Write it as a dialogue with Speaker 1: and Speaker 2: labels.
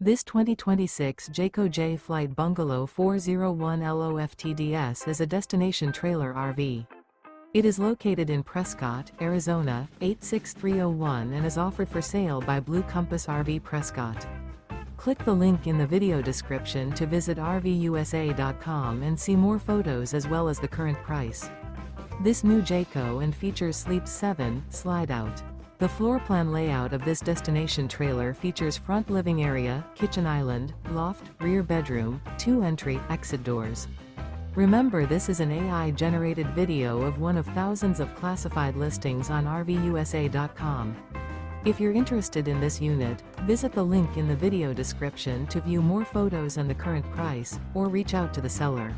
Speaker 1: This 2026 Jayco Jay Flight Bungalow 401 LOFTDS is a destination trailer RV. It is located in Prescott, Arizona, 86301 and is offered for sale by Blue Compass RV Prescott. Click the link in the video description to visit RVUSA.com and see more photos as well as the current price. This new Jayco and features Sleep 7, Slideout. The floor plan layout of this destination trailer features front living area, kitchen island, loft, rear bedroom, 2 entry/exit doors. Remember, this is an AI-generated video of one of thousands of classified listings on RVUSA.com. If you're interested in this unit, visit the link in the video description to view more photos and the current price, or reach out to the seller.